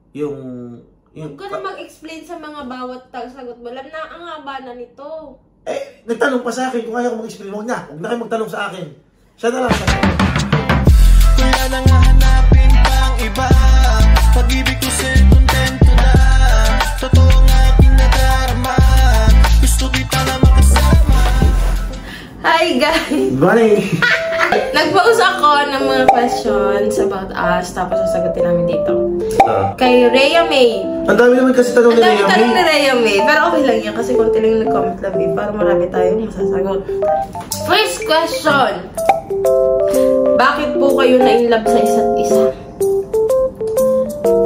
Huwag ka na mag-explain sa mga bawat sagot mo. Alam na, ang haba na nito. Eh, nagtanong pa sa akin kung kaya ko mag-explain. Huwag na kayo magtanong sa akin. Siya na lang. Wala nang hahanapin pang iba. Pag-ibig ko sa'yo kontento na. Totoo ang aking nadarama. Gusto kita na makasama. Hi guys! Morning! Nag-pose ako ng mga questions about us, tapos sasagutin namin dito. Kay Rhea May. Ang dami naman kasi tanong ni Rhea May. Ang dami tanong ni Rhea May. Pero okay lang yan kasi konti lang nag-comment lang eh. Para marami tayong masasagot. First question. Bakit po kayo na-inlove sa isa't isa?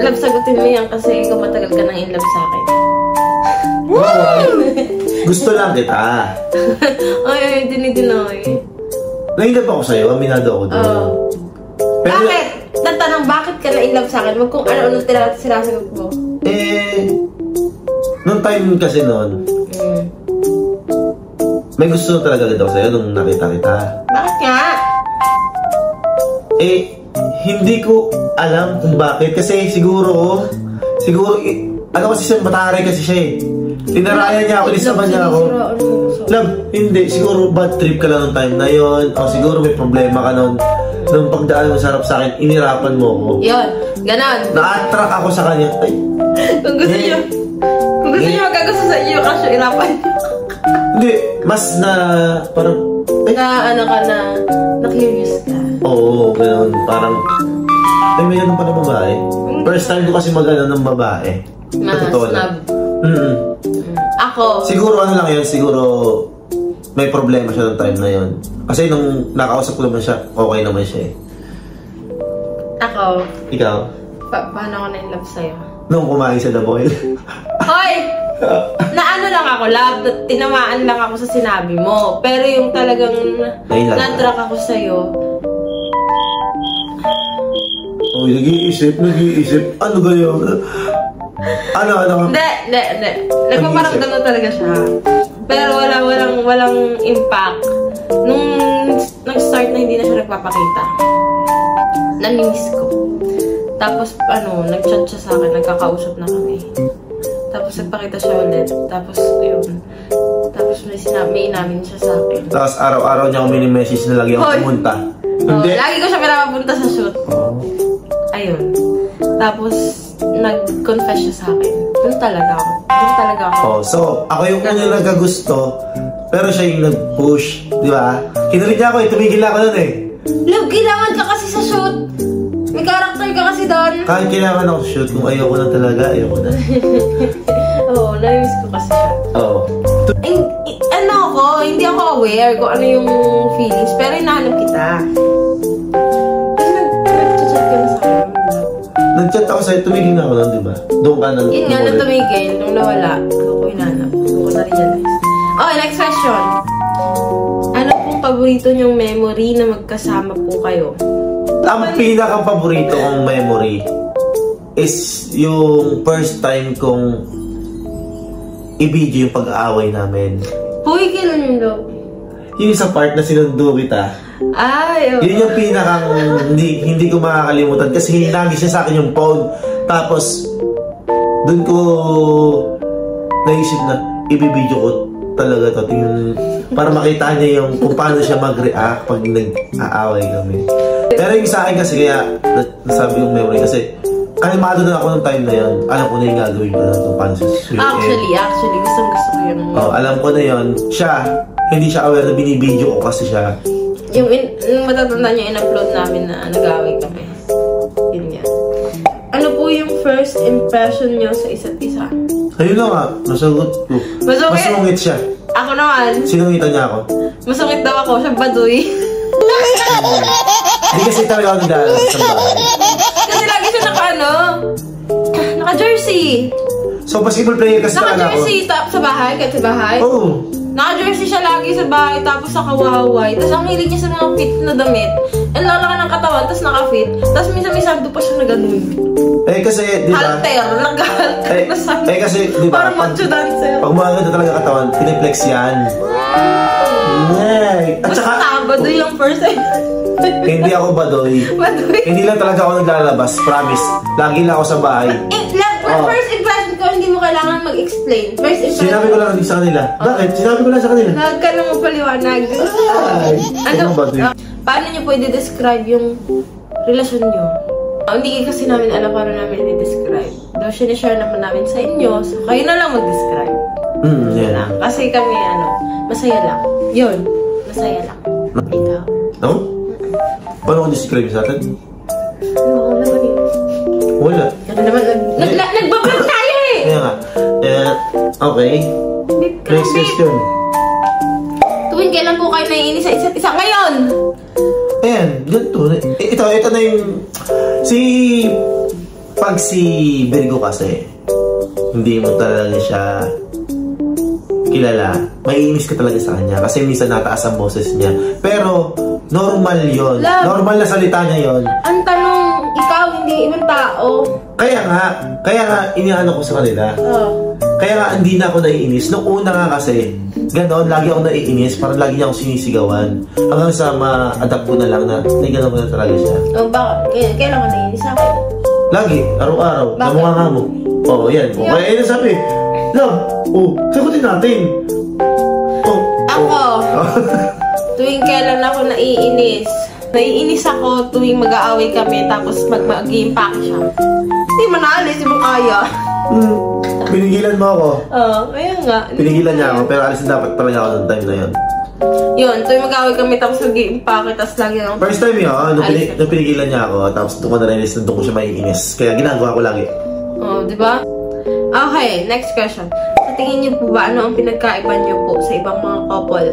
Love, sagutin mo yan kasi ikaw matagal ka nang in-love sa akin. Wow! Gusto lang kita. Ay, dinidinoy. Na-inlove ako sa'yo, aminado ako doon. Pero, bakit? Natanong, bakit ka na-inlove sa akin? Huwag kung ano-ano sinasagot mo. Nung time kasi noon, may gusto talaga ako sa'yo nung nakita kita. Bakit nga? Hindi ko alam kung bakit. Kasi siguro, ano kasi siya, mataray kasi siya eh. Tinarayan niya ako, inisaban niya ako. Love, hindi. Siguro bad trip ka lang nung time na yon. O siguro may problema ka noon. Nung pagdaan mo sarap sa akin, inirapan mo ako. Yun, ganon. Na-attract ako sa kanya. Ay. Kung gusto niyo, magkagusto sa inyo, kasi irapan niyo. Hindi, mas na, parang, na-curious ka. Oo, gano'n. Parang, may ganun pa na babae. First time ko kasi mag-ano ng babae. Totoo lang. Ako. Siguro ano lang yun, siguro may problema siya ng time na yun. Kasi nung nakausap ko naman siya, okay naman siya eh. Ako. Ikaw? Paano ako na-inlove sa'yo? Nung kumain sa The Boil. Hoy! Naano lang ako, love. Tinamaan lang ako sa sinabi mo. Pero yung talagang na-track ako sa'yo. Uy, nag-iisip. Ano ba yun? Ano? Hindi. Nagpaparamdam na talaga siya. Pero walang impact. Nung nag-start na hindi na siya nagpapakita. Namimiss ko. Tapos, nag-chat siya sa akin, nagkakausap na kami. Tapos, nagpakita siya ulit. Tapos, yun. Tapos, may inamin siya sa akin. Tapos, araw-araw niya ako mini-message na lagi ako pumunta. Hindi. Lagi ko siya pinapapunta sa shoot. Ayun. Tapos, nag-confess siya sa akin. Doon talaga ako. So, ako yung unang nagkagusto, pero siya yung nag-push. Di ba? Kinulit niya ako eh. Tumigil ako nun eh. Love, kailangan ka kasi sa shoot. May character ka kasi doon. Kahit kailangan ako shoot, kung ayoko na talaga, ayoko na. Oo, namiss ko kasi siya. Oo. Hindi ako aware kung ano yung feelings, pero hinahanap kita. Kasi nag-chat ka na sa akin. Nag-chat ako sa'yo, tumigil na ako nun, di ba? Doon ka na. Yun nga, nang tumigil, nung nawala, doon ko hinahanap. Doon ko na-realize. Okay, next question. Ano pong paborito niyong memory na magkasama po kayo? Ang pinaka-paborito kong memory is yung first time kong i-video yung pag-aaway namin. Hoy, kailan yun daw? Yung sa part na sinundo kita. Ay, okay. Yun yung pinakang hindi ko makakalimutan kasi hinagi siya sa akin yung phone. Tapos, dun ko naisip na i-video ko talaga to. Para makita niya yung kung paano siya mag-react pag nag-aaway kami. Pero yung sa akin kasi kaya nasabi yung memory kasi animado na ako nung time na yun. Alam ko na yung gagawin ko na kung paano siya sweet. Actually, gusto ko yun. Alam ko na yun. Siya, hindi siya aware na binibideo ko kasi siya. Yung matatanda niya in-upload namin na nag-aaway kami. Yun yan. Ano po yung first impression niyo sa isa't isa? Ayun na nga, nasagot ko. Masungit siya. Ako naman. Sinungitan niya ako. Masungit daw ako, siya baduy. Hindi kasi talaga ako nag-aaral sa bahay. Kasi lagi siya naka-jersey. So, basketball player kasi talaga ako. Naka-jersey sa bahay, kahit sa bahay. Oo. Naka-jersey siya lagi sa bahay, tapos naka-waway. Tapos ang hilig niya sa mga fit na damit. Ang lalaki ng katawan, tapos naka-fit. Tapos minsan-minsan doon pa siya na ganun. Kasi, di ba? Halter, nag-halter na sa akin. Kasi, di ba? Parang macho dancer. Pag maganda talaga katawan, piniplex yan. At saka, Sabado yung first time. Hindi ako badoy. Baduy. Hindi lang talaga ako naglalabas, promise. Lagi lang ako sa bahay. First impression ko, hindi mo kailangan mag-explain. First impression. Sinabi ko lang hindi sa kanila. Bakit? Sinabi ko lang sa kanila. Huwag ka nang magpaliwanag. Ay, ano badoy? Paano niyo pwede describe yung relasyon niyo? Hindi kasi namin alam paano namin i-describe. Though sinishare naman namin sa inyo, so kayo na lang mag-describe. Yeah. Kasi kami, masaya lang. Yun, masaya lang. Ikaw? No? Paano ko describe sa atin? Oo, naman yun. Wala. Ano naman, nagbablog tayo eh! Kaya nga. Okay. Next question. Tuwing kailan po kayo naiinis sa isa't isa ngayon? Ayan, ganito. Ito na yung... Pag si Virgo kasi, hindi mo talaga siya kilala, maiinis ka talaga sa kanya kasi minsan nataas ang boses niya. Pero, normal yon. Normal na salita niya yon. Ang tanong, ikaw, hindi ibang tao. Kaya nga, iniano ko sa kanila. Kaya nga, hindi na ako naiinis. Noong una nga kasi, ganon, lagi ako naiinis, parang lagi niya ako sinisigawan. Hanggang sa ma-adapt ko na lang na, ganon na talaga siya. Bakit? Kailan ka naiinis sa akin? Lagi, araw-araw, namunganga mo. Oo, yan. O, kaya yun sabi, love, sagutin natin. Ako, tuwing kailan ako naiinis. Naiinis ako tuwing mag-aaway kami, tapos mag-impact siya. Hindi man naalis, hindi mo kaya. Pinigilan mo ako. Oo, ayun nga. Pinigilan niya ako, pero alisin dapat talaga ako noong time na yun. Yun, tuwing mag-aaway kami, tapos mag-iimpact, tapos lagi lang. First time yun, nung pinigilan niya ako, tapos doon ko narinis na doon ko siya maiinis. Kaya ginagawa ko lagi. Di ba? Okay, next question. Sa tingin niyo po ba, ano ang pinagkaiba niyo po sa ibang mga couple?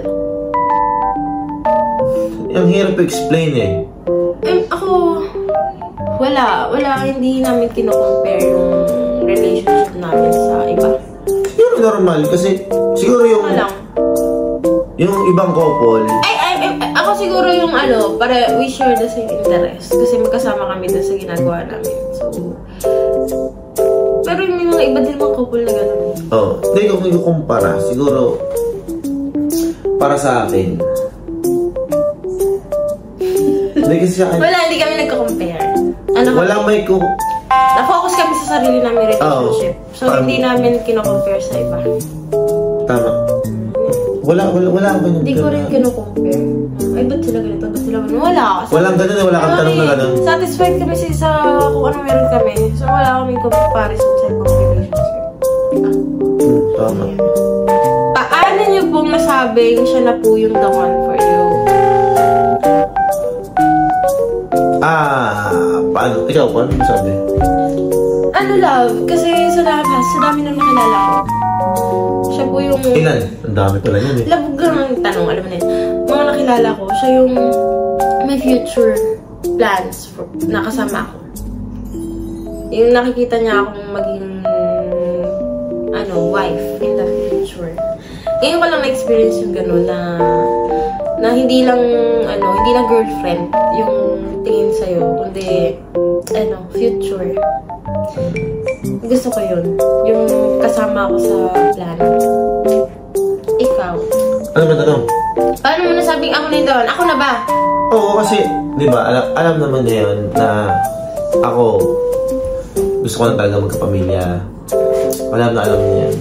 Ang hirap explain eh. Ako, wala, hindi namin kino-compare yung relationship namin sa iba. Siguro normal, kasi siguro yung... Yung ibang couple... Ako siguro yung para we share the same interest. Kasi magkasama kami doon sa ginagawa namin. So, pero may mga iba din mga couple na gano'n. Hindi ko kumpara. Siguro, para sa akin. Hindi kasi sa akin. Hindi kami nagko-compare. Walang may Na-focus kami sa sarili namin relationship. So, hindi namin kino-compare sa iba. Tama. Wala ba yung hindi ko rin kino-compare. Ay, ba't sila ganito? Ba't sila ganito? Wala. Walang ganun, wala kang tanong na ganun. Satisfied kami sa kung ano meron kami. So, wala kaming comparison sa ibang relationship. Tama. Paano niyo pong nasabing siya na po yung the one for you? Paano? Ikaw, paano mo sabi? Love? Kasi sa dami na nakilala ko. Siya po yung... Ilan? Ang dami pala yun eh. Labog ng tanong, alam mo na yun. Mga nakilala ko, siya yung may future plans na kasama ako. Yung nakikita niya akong maging wife in the future. Ngayon ko lang na-experience yung gano'n na hindi lang girlfriend yung tingin sa'yo, kundi future. Gusto ko yun. Yung kasama ako sa plano. Ikaw. Ano ba tanong? Paano mo nasabing ako na yun doon? Ako na ba? Oo, kasi, di ba, alam naman niya yun na ako, gusto ko na talaga magkapamilya. Alam niya yan.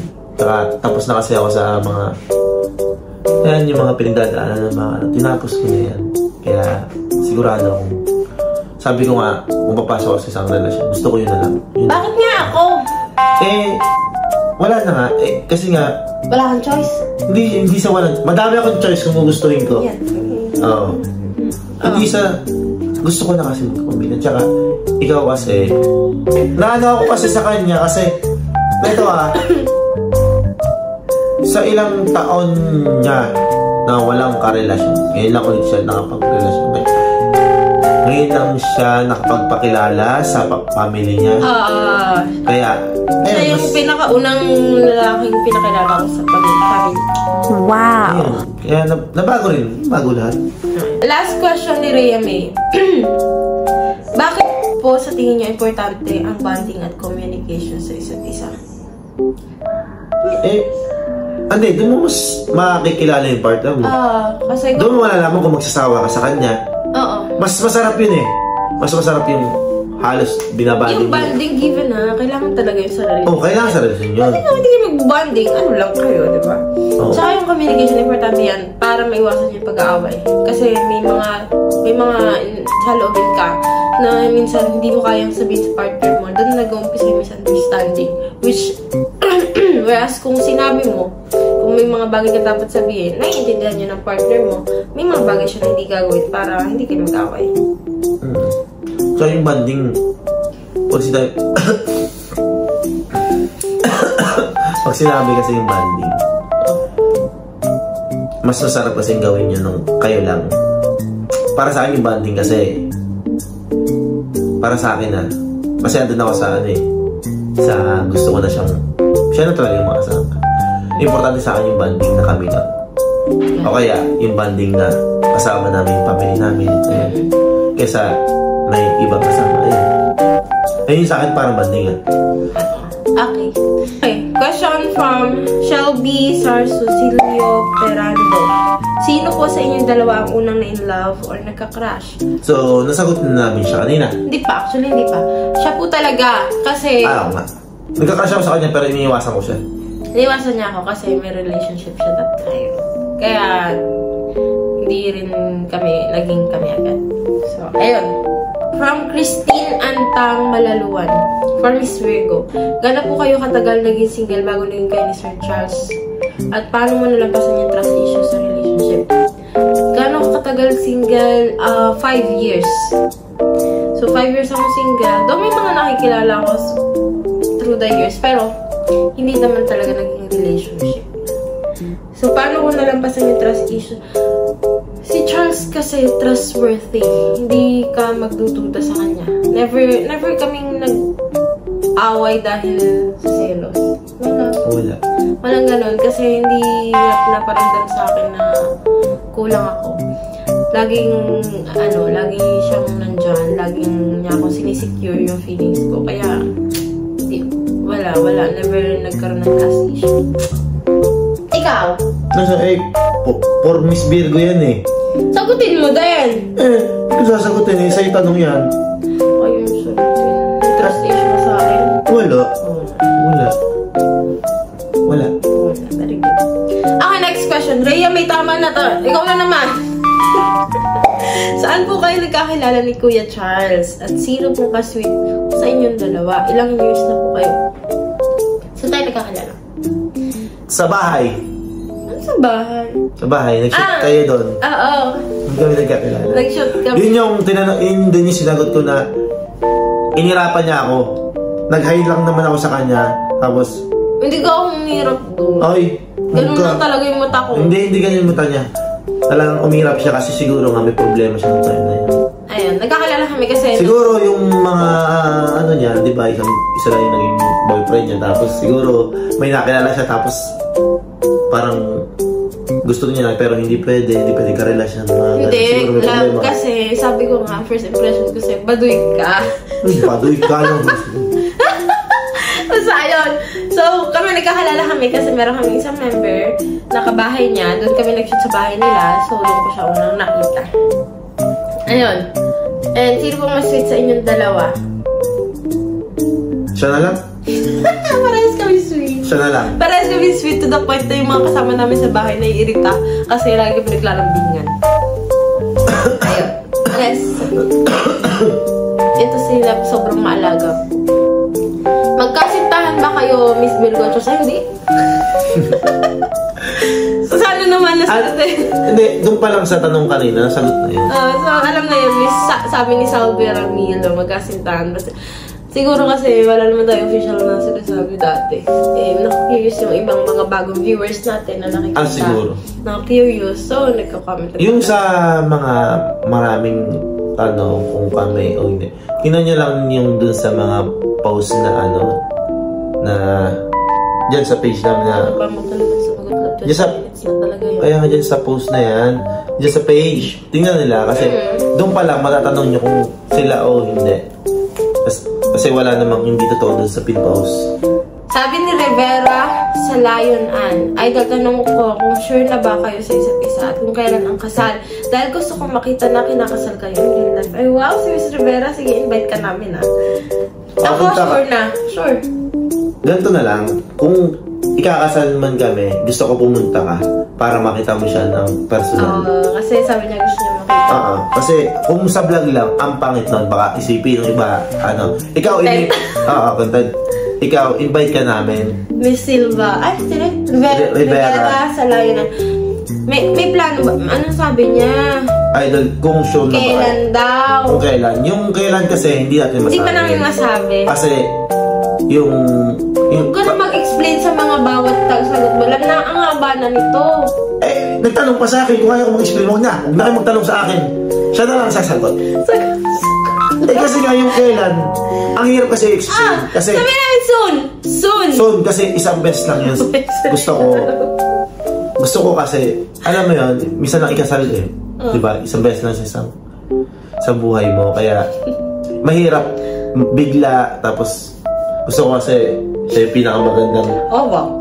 Tapos na kasi ako sa mga, yung mga pinagdadaanan ng mga, tinapos ko na yan. Kaya, sigurado akong, sabi ko nga, kung papasok ako sa isang relasyon, gusto ko yun na lang. Bakit nga ako? Wala na nga. Kasi nga, wala kang choice? Hindi sa walang, madami akong choice kung gugustuhin ko. Yan. Oo. Hindi sa, gusto ko na kasi magpamilya. Tsaka, ikaw kasi, naano ako kasi sa kanya kasi, ito sa ilang taon niya na walang karelasyon, ngayon lang ulit siya nakapag-relasyon. Ngayon lang siya nakapagpakilala sa family niya. Kaya, siya yung pinakaunang lalaking pinakilala ko sa family. Wow! Kaya nabago rin. Bago lahat. Last question ni Rhea May. Bakit po sa tingin niyo importante ang bonding at communication sa isa't isa? Hindi, doon mo mas makikilala yung partner mo. Kasi doon mo malalaman kung magsasawa ka sa kanya. Oo. Mas masarap yun eh. Mas masarap yung halos binabanding. Yung banding given na, kailangan talaga yung sa relasyon. Oo, kailangan sa relasyon yun. Kasi kung hindi kayo mag-bonding, ano lang kayo, di ba? Oo. Tsaka yung communication, importante yan para maiwasan yung pag-aaway. Kasi may mga sa loobin ka na minsan hindi mo kayang sabihin sa partner mo, doon nag-uumpisa yung misunderstanding. Which, whereas kung sinabi mo, kung may mga bagay ka dapat sabihin, naiintindihan niyo ng partner mo, may mga bagay siya na hindi gagawin para hindi kayo mag-aaway. So yung banding, pag sinabi, pag sinabi kasi yung banding, mas masarap kasing gawin nyo nung kayo lang. Para sa akin yung banding kasi, para sa akin kasi andun ako sa sa gusto ko na siya na talaga yung makasama. Importante sa akin yung banding na kami lang. O kaya yung banding na kasama namin yung family namin. Ayan. Kesa may ibang kasama. Ayun sa akin parang bandingan. Okay. Question from Shelby Sarsusilio Perando. Sino po sa inyong dalawa ang unang na-in-love or nagka-crush? So, nasagot na namin siya kanina. Hindi pa. Siya po talaga. Kasi... Oo nga. Nagka-crush ako sa kanya pero iniiwasan ko siya. Iniiwasan niya ako kasi may relationship siya that time. Kaya, hindi rin naging kami agad. So, ayun. From Christine Antang Malaluan. For Miss Virgo. Gano'n po kayo katagal naging single bago naging kayo ni Sir Charles? At paano mo nalampasan yung trust issues sa relationship? Gano'n katagal single? 5 years. So, 5 years ako single. Though may mga nakikilala ko through the years. Pero, hindi naman talaga naging relationship. So, paano ko nalampasan yung trust issue? Si Charles kasi trustworthy. Hindi ka magdududa sa kanya. Never kaming nag-away dahil sa selos. Wala. Walang ganun. Kasi hindi naparamdam sa akin na kulang ako. Laging siyang nandyan. Laging niya akong sinisecure yung feelings ko. Kaya, wala. Never nagkaroon ng trust issue. Ikaw? For Miss Virgo yan eh. Sagutin mo din! Kung sasagutin sa'yo tanong yan. Ayun, sagutin. May trust issue na sa akin. Wala. Very good. Okay, next question. Rhea, may tama na to. Ikaw na naman. Saan po kayo nagkakilala ni Kuya Charles? At sino po ka-sweet sa inyong dalawa? Ilang years na po kayo? Saan tayo nagkakilala? Sa bahay. Sa bahay. Sa bahay. Nag-shoot kayo doon. Oo. Hindi kami nagkakilala. Nag-shoot kami. Yun yung sinagot ko na inirapan niya ako. Nag-hide lang naman ako sa kanya. Tapos... Hindi ka akong umirap doon. Ay. Ganun lang talaga yung mata ko. Hindi ganyan yung mata niya. Talagang umirap siya kasi siguro nga may problema siya ng time na yun. Ayun. Nagkakilala kami kasi... Siguro yung mga niya, di ba, isa lang yung naging boyfriend niya. Tapos siguro may nakilala siya tapos parang gusto niya pero hindi pwede karelasyon. Hindi, lang kasi sabi ko nga, first impression ko sa'yo, baduy ka. Baduy ka lang. Basta ayun. So, kami nagkakilala kami kasi meron kami isang member na kabahay niya. Doon kami nag-shoot sa bahay nila. So, doon ko siya unang nakita. Ayun. And sino pong mas sweet sa inyong dalawa? Siya na lang? Parehas kami sweet. Siya na lang. Parehas kami sweet to the point na yung mga kasama namin sa bahay na iirita kasi lagi kami naglalambingan. Ayun. Yes. Ito sila sobrang maalaga. Magkasintahan ba kayo, Miss Virgo? So, hindi. So, sana naman nasagutin. Hindi, doon pa lang sa tanong kanina, nasagot na yun. So, alam na yun, sabi ni Salvi Ramilo, magkasintahan ba? Siguro kasi wala naman tayo official na sinasabi dati. Nakakurious yung ibang mga bagong viewers natin na nakikita. Siguro. Nakakurious. So, nagka-comment. Yung sa mga maraming tanong kung kami o hindi, tingnan nyo lang yung dun sa mga post na na dyan sa page namin na dyan sa, kaya nga dyan sa post na yan, dyan sa page, tingnan nila kasi doon pa lang matatanong nyo kung sila o hindi. Kasi wala namang hindi totoo dun sa pin post. Sabi ni Rivera sa Lion Ann, Idol, tanong ko kung sure na ba kayo sa isa't isa at kung kailan ang kasal. Dahil gusto kong makita na kinakasal kayo in real life. Ay wow, si Miss Rivera, sige invite ka namin Ako sure na, sure. Ganito na lang, kung ikakasal man kami, gusto ko pumunta ka para makita mo siya ng personal. Kasi sabi niya gusto niya makita. Kasi kung sa vlog lang, ang pangit nun, baka isipin ng iba, ikaw, content. Ikaw, invite ka namin. Miss Silva. Ay, sino? Rivera sa Lion Ann. May plano ba? Anong sabi niya? Idol, kung sure na ba? Kailan daw? Kung kailan. Yung kailan kasi, hindi natin masabi. Hindi pa namin masabi. Kasi, yung Huwag ka na mag-explain sa mga bawat sagot mo. Lang na ang haba na nito. Nagtanong pa sa akin kung kaya ko mag-explain. Huwag na kayo magtanong sa akin. Siya na lang sasagot. Kasi nga yung kailan, ang hirap kasi explain. Kasi sabi namin soon. Soon, kasi isang beses lang yun. Gusto ko kasi, alam mo yun, minsan lang ikasal diba? Isang beses lang sa buhay mo. Kaya, mahirap bigla, tapos gusto ko kasi siya yung pinakamagandang. Wow.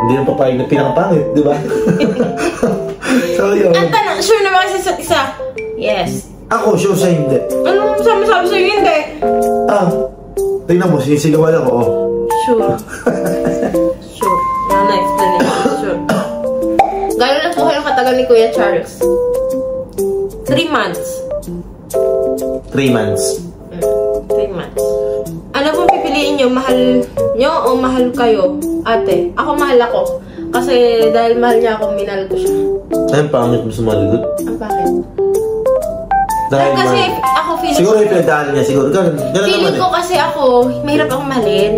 Hindi nang papayag na pinakapangit, diba? So yun. Ang tanong, sure naman kasi sa isa? Yes. Ako, sure siya hindi. Ano sabi sa'yo hindi? Tingnan mo, sinisigawan ako, Sure. Sure. Wala na explanation. Sure. Gano'n na po kayo katagal ni Kuya Charles? 3 months. 3 months. 3 months. Ano pong pipiliin nyo? Mahal nyo o mahal kayo? Ate, ako mahal ako. Kasi dahil mahal niya ako, minahal ko siya. Ay, pangit mo sumaligot. Bakit? Dahil kasi ako feeling siguro yung pinagdaanan niya, siguro. Ganun feeling ko kasi ako, mahirap akong mahalin.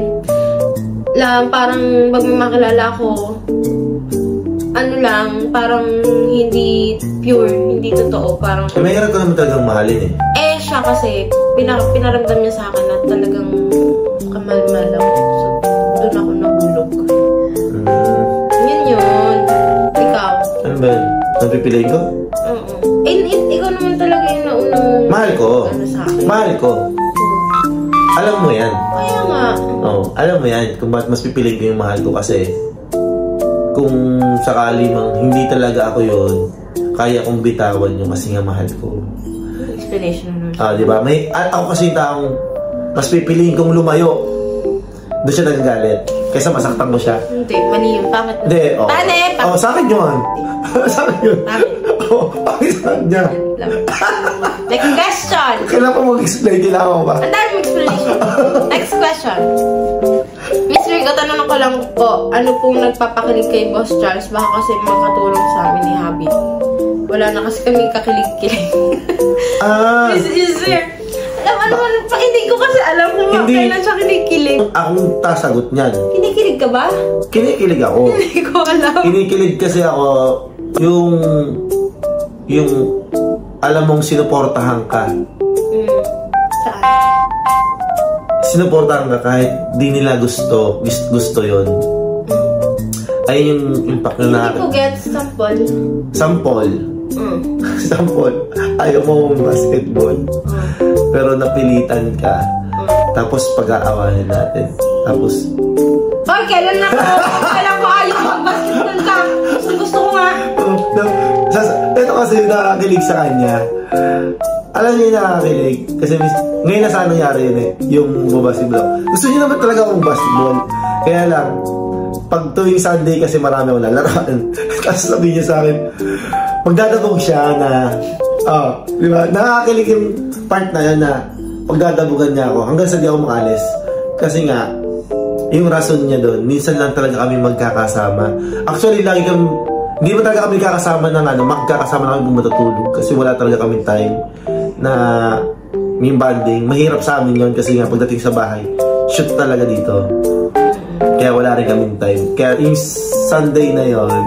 Parang pag may makilala ako, parang hindi pure, hindi totoo. Parang mahirap ko naman talagang mahalin siya kasi, pinaramdam niya sa akin na talagang kamahal-mahal ako. So, doon ako nahulog. Yun. Ikaw? Ano ba yun? Napipiliin ko? Ikaw naman talaga yung naunang mahal ko. Sa akin. Mahal ko. Alam mo yan. Kaya nga. Alam mo yan kung bakit mas pipiliin ko yung mahal ko kasi kung sakali mang hindi talaga ako yun, kaya kong bitawan yung kasi nga mahal ko. Explanation naman. Diba? Ako kasi yung taong mas pipiliin kong lumayo. Doon siya nagagalit. Kaysa masaktan ko siya. Hindi, mali yun. Bakit? Hindi, sa akin yun. Sa akin yun. Bakit sa akin niya? Next question. Kailangan ko mag-explain. Kailangan ko ba? Ang dami explanation. Next question. Miss Rico, tanong ko lang po, ano pong nagpapakilig kay Boss Charles? Baka kasi makatulong sa amin ni Habi. Wala na kasi kami kakilig-kilig. Is there? Hindi ko kasi alam kung kailan siya kinikilig. Akong tasagot niyan. Kinikilig ka ba? Kinikilig ako. Hindi ko alam. Kinikilig kasi ako yung alam mong sinuportahan ka. Saan? Sinuportahan ka kahit di nila gusto yun. Ayun yung impact na Hindi ko get sample. Sample. Ayaw mo basketball. Pero napilitan ka. Tapos pag-aawahin natin. Tapos kailan ko ayaw mag-basketball ka? Gusto ko nga. Ito kasi nakakilig sa kanya. Alam niya yung nakakilig. Kasi ngayon na saan nangyari yun yung basketball. Gusto niya naman talaga akong basketball. Kaya lang, pag tuwing Sunday kasi marami akong lalaroan. Tapos sabihin niya sa akin, magdadabog siya na, di ba? Nakakilig yung part na yan na pagdadabugan niya ako hanggang sa di ako makalis. Kasi nga, yung rason niya doon, minsan lang talaga kami magkakasama. Actually, hindi mo talaga kami kakasama ng magkakasama na kami matutulog. Kasi wala talaga kami time na yung bonding. Mahirap sa amin yun kasi nga pagdating sa bahay, shoot talaga dito. Kaya wala rin kaming time. Kaya yung Sunday na yon,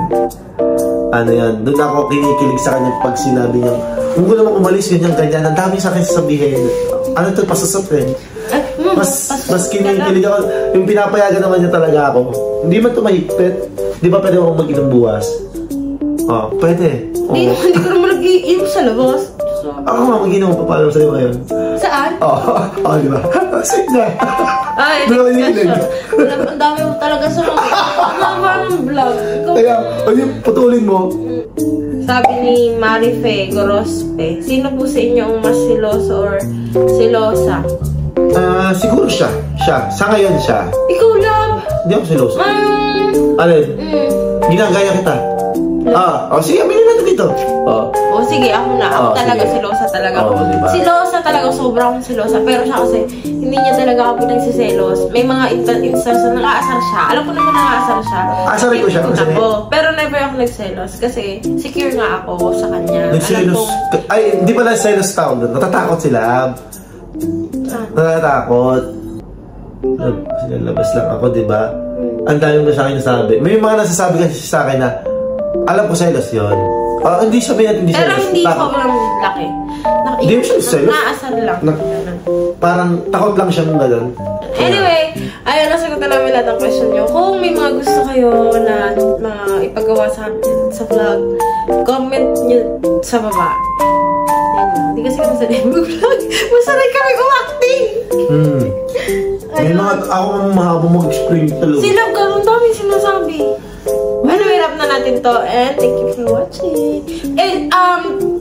doon ako kinikilig sa kanya pag sinabi niya, huwag ko naman umalis, ganyan. Ang dami sa akin sasabihin. Ano ito, pasusapin. Mas kinikilig ako. Yung pinapayagan naman niya talaga ako. Hindi man ito mahigpit. Di ba pwede akong mag-inom buwas? Pwede. Hindi ko naman nag-iinom sa labas. Ako nga mag-inom pa pala sa'yo ngayon. Saan? Di ba? Sige na. Next patulin. Ang dami mo talaga sa mga. Ang haba ng vlog. Kaya, ayun, patulin mo. Sabi ni Marife Gorospe, sino po sa inyo ang mas siloso or silosa? Siguro siya. Sa ngayon siya. Ikaw, love. Hindi ako siloso. Alin? Ginagaya kita. Sige, aminin natin dito. O sige, ako na. Ako talaga sige. silosa talaga. Diba? Silosa talaga, sobrang silosa. Pero siya kasi, hindi niya talaga ako pinagsiselos. May mga instance na nakaasar siya. Alam ko naman nakaasar siya. Asarin ko siya kasi. Pero never ako nagselos. Kasi secure nga ako sa kanya. Nagselos. Ay, hindi pala selos tawag doon. Natatakot sila. Natatakot. Sinalabas lang ako, diba? Ang dami mo sa akin nasabi. May mga nasasabi kasi sa akin na alam ko selos yun. Hindi sabihin natin hindi selos. Pero hindi sobrang laki. Hindi siya selos. Naasar lang. Parang takot lang siya ng gano'n. Anyway, ayun, nasagot na namin lahat ng question nyo. Kung may mga gusto kayo na ipagawa sa akin sa vlog, comment nyo sa baba. Hindi kasi kami sanay mag-vlog. Masanay kami umacting. May mga ako mahabang mag-explain talaga. Sila ganun dami sinasabi. Anyway, wrap na natin to. And thank you for watching. And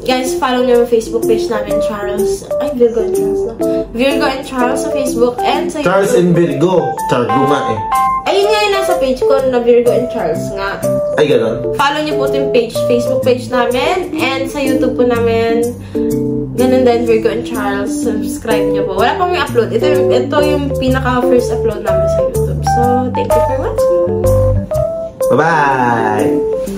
guys, follow nyo yung Facebook page namin, Charles. Ay, Virgo and Charles na. Virgo and Charles sa Facebook and sa Charles YouTube. and Virgo. Chargo nga eh. Ayun nga yung nasa page ko na Virgo and Charles nga. Ay, gano'n? Follow nyo po yung page, Facebook page namin. And sa YouTube po namin, ganun din, Virgo and Charles. Subscribe nyo po. Wala pang may upload. Ito yung pinaka-first upload namin sa YouTube. So, thank you for watching. Bye-bye!